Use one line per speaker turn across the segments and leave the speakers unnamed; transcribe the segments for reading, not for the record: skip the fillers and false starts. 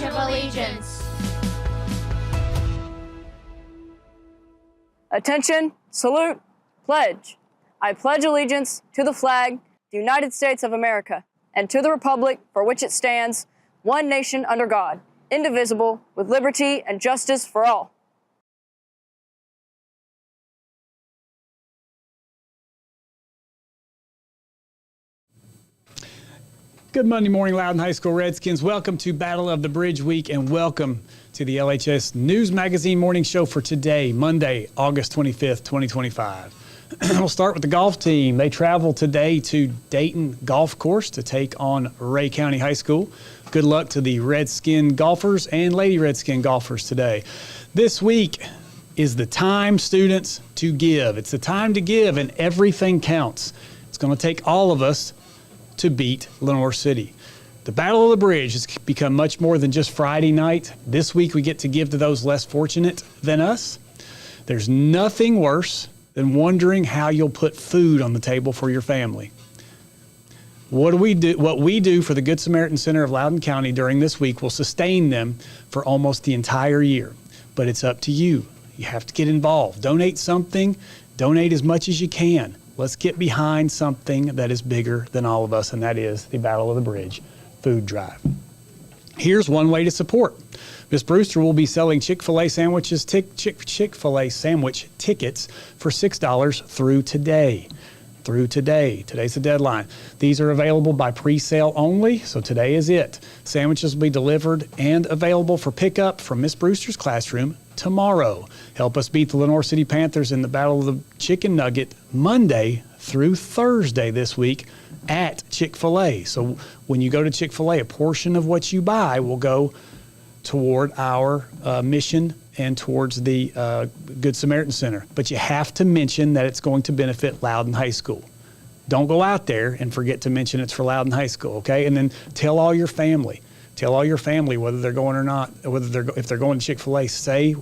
of Allegiance.
Attention, salute, pledge. I pledge allegiance to the flag of the United States of America and to the republic for which it stands, one nation under God, indivisible, with liberty and justice for all.
Good Monday morning, Loudon High School Redskins. Welcome to Battle of the Bridge Week, and welcome to the LHS News Magazine Morning Show for today, Monday, August 25th, 2025. We'll start with the golf team. They travel today to Dayton Golf Course to take on Ray County High School. Good luck to the Redskin golfers and Lady Redskin golfers today. This week is the time, students, to give. It's the time to give, and everything counts. It's going to take all of us to beat Lenoir City. The Battle of the Bridge has become much more than just Friday night. This week we get to give to those less fortunate than us. There's nothing worse than wondering how you'll put food on the table for your family. What we do for the Good Samaritan Center of Loudon County during this week will sustain them for almost the entire year. But it's up to you. You have to get involved. Donate something. Donate as much as you can. Let's get behind something that is bigger than all of us, and that is the Battle of the Bridge food drive. Here's one way to support. Miss Brewster will be selling Chick-fil-A sandwiches, Chick-fil-A sandwich tickets for $6 through today. Today's the deadline. These are available by pre-sale only, so today is it. Sandwiches will be delivered and available for pickup from Miss Brewster's classroom tomorrow. Help us beat the Lenoir City Panthers in the Battle of the Chicken Nugget Monday through Thursday this week at Chick-fil-A. So when you go to Chick-fil-A, a portion of what you buy will go toward our mission and towards the Good Samaritan Center. But you have to mention that it's going to benefit Loudon High School. Don't go out there and forget to mention it's for Loudon High School, okay? And then tell all your family. Tell all your family whether they're going or not, if they're going to Chick-fil-A, say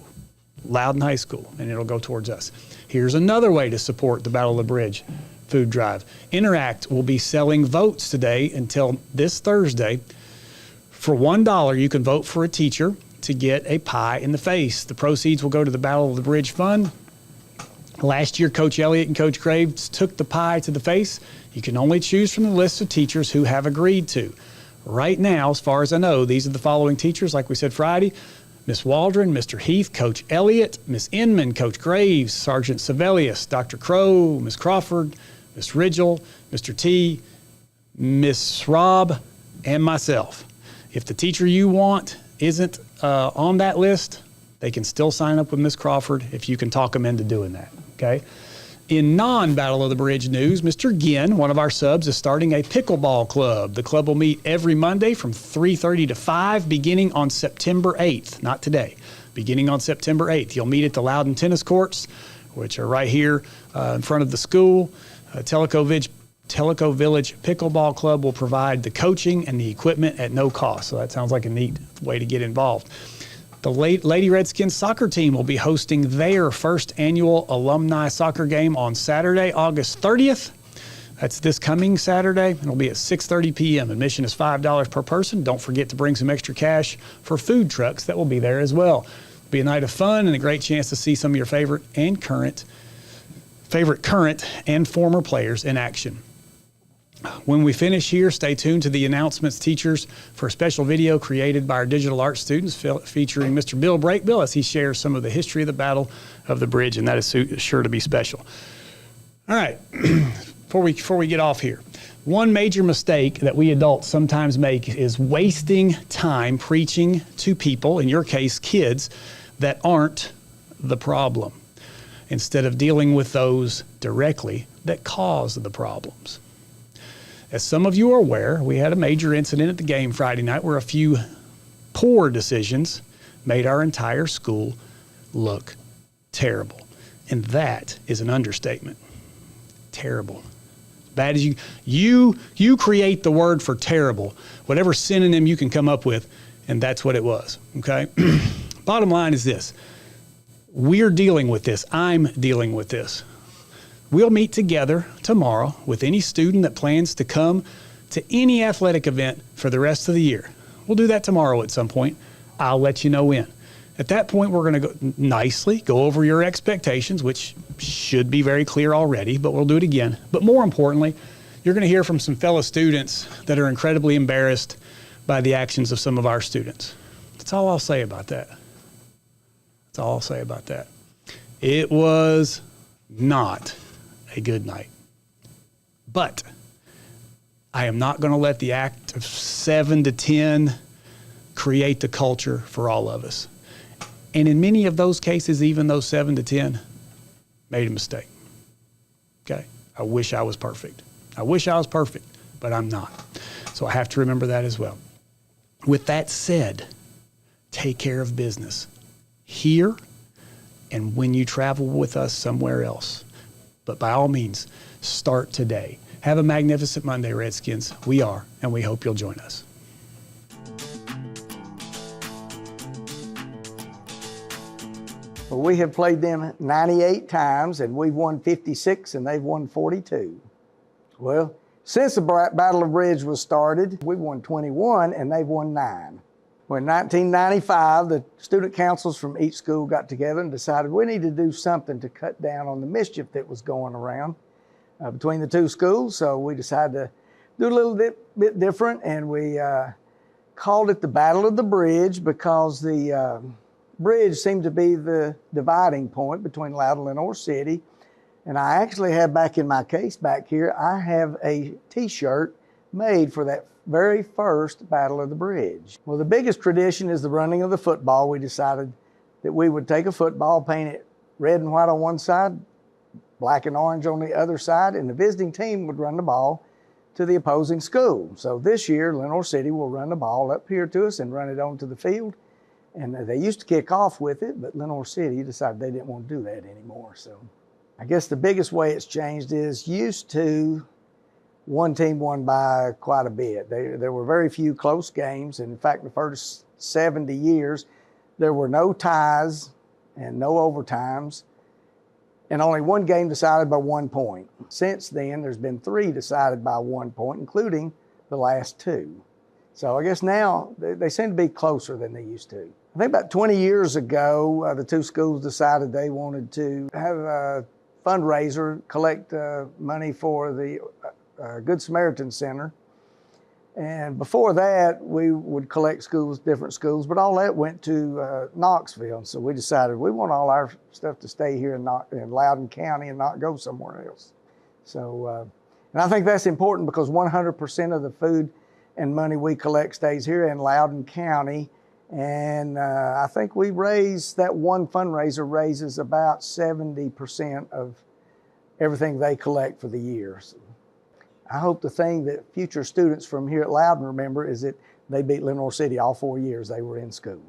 Loudon High School, and it'll go towards us. Here's another way to support the Battle of the Bridge food drive. Interact will be selling votes today until this Thursday. For $1, you can vote for a teacher to get a pie in the face. The proceeds will go to the Battle of the Bridge Fund. Last year, Coach Elliott and Coach Graves took the pie to the face. You can only choose from the list of teachers who have agreed to. Right now, as far as I know, these are the following teachers, like we said Friday: Miss Waldron, Mr. Heath, Coach Elliott, Miss Inman, Coach Graves, Sergeant Sevelius, Dr. Crow, Miss Crawford, Miss Ridgel, Mr. T, Miss Robb, and myself. If the teacher you want isn't on that list, they can still sign up with Miss Crawford if you can talk them into doing that, okay? In non-Battle of the Bridge news, Mr. Ginn, one of our subs, is starting a pickleball club. The club will meet every Monday from 3:30 to 5, beginning on September 8th. Not today, beginning on September 8th. You'll meet at the Loudon tennis courts, which are right here in front of the school. Tellico Village Pickleball Club will provide the coaching and the equipment at no cost. So that sounds like a neat way to get involved. The Lady Redskins soccer team will be hosting their first annual alumni soccer game on Saturday, August 30th. That's this coming Saturday. It'll be at 6:30 p.m. Admission is $5 per person. Don't forget to bring some extra cash for food trucks that will be there as well. It'll be a night of fun and a great chance to see some of your favorite current and former players in action. When we finish here, stay tuned to the announcements teachers for a special video created by our digital arts students featuring Mr. Bill Breakbill as he shares some of the history of the Battle of the Bridge, and that is sure to be special. All right, before we get off here, one major mistake that we adults sometimes make is wasting time preaching to people, in your case, kids, that aren't the problem, instead of dealing with those directly that cause the problems. As some of you are aware, we had a major incident at the game Friday night where a few poor decisions made our entire school look terrible. And that is an understatement. Terrible. Bad as you create the word for terrible, whatever synonym you can come up with, and that's what it was, okay? Bottom line is this. We're dealing with this. I'm dealing with this. We'll meet together tomorrow with any student that plans to come to any athletic event for the rest of the year. We'll do that tomorrow at some point. I'll let you know when. At that point, we're going to nicely go over your expectations, which should be very clear already, but we'll do it again. But more importantly, you're going to hear from some fellow students that are incredibly embarrassed by the actions of some of our students. That's all I'll say about that. That's all I'll say about that. It was not a good night. But I am not going to let the act of 7 to 10 create the culture for all of us. And in many of those cases, even those 7 to 10 made a mistake. Okay? I wish I was perfect. I wish I was perfect, but I'm not. So I have to remember that as well. With that said, take care of business here and when you travel with us somewhere else. But by all means, start today. Have a magnificent Monday, Redskins. We are, and we hope you'll join us.
Well, we have played them 98 times, and we've won 56, and they've won 42. Well, since the Battle of Bridge was started, we've won 21, and they've won 9. Well, in 1995, the student councils from each school got together and decided we need to do something to cut down on the mischief that was going around between the two schools. So we decided to do a little bit different, and we called it the Battle of the Bridge because the bridge seemed to be the dividing point between Loudon and Lenore City. And I actually have back in my case back here, I have a t-shirt made for that very first Battle of the Bridge. Well, the biggest tradition is the running of the football. We decided that we would take a football, paint it red and white on one side, black and orange on the other side, and the visiting team would run the ball to the opposing school. So this year, Lenore City will run the ball up here to us and run it onto the field. And they used to kick off with it, but Lenore City decided they didn't want to do that anymore. So I guess the biggest way it's changed is used to one team won by quite a bit. There were very few close games. And in fact, the first 70 years, there were no ties and no overtimes, and only one game decided by 1 point. Since then, there's been 3 decided by 1 point, including the last 2. So I guess now they seem to be closer than they used to. I think about 20 years ago, the two schools decided they wanted to have a fundraiser, collect money for the Good Samaritan Center. And before that, we would collect different schools, but all that went to Knoxville. So we decided we want all our stuff to stay here in Loudon County and not go somewhere else. So, and I think that's important because 100% of the food and money we collect stays here in Loudon County. And I think that one fundraiser raises about 70% of everything they collect for the year. So I hope the thing that future students from here at Loudon remember is that they beat Lenore City all 4 years they were in school.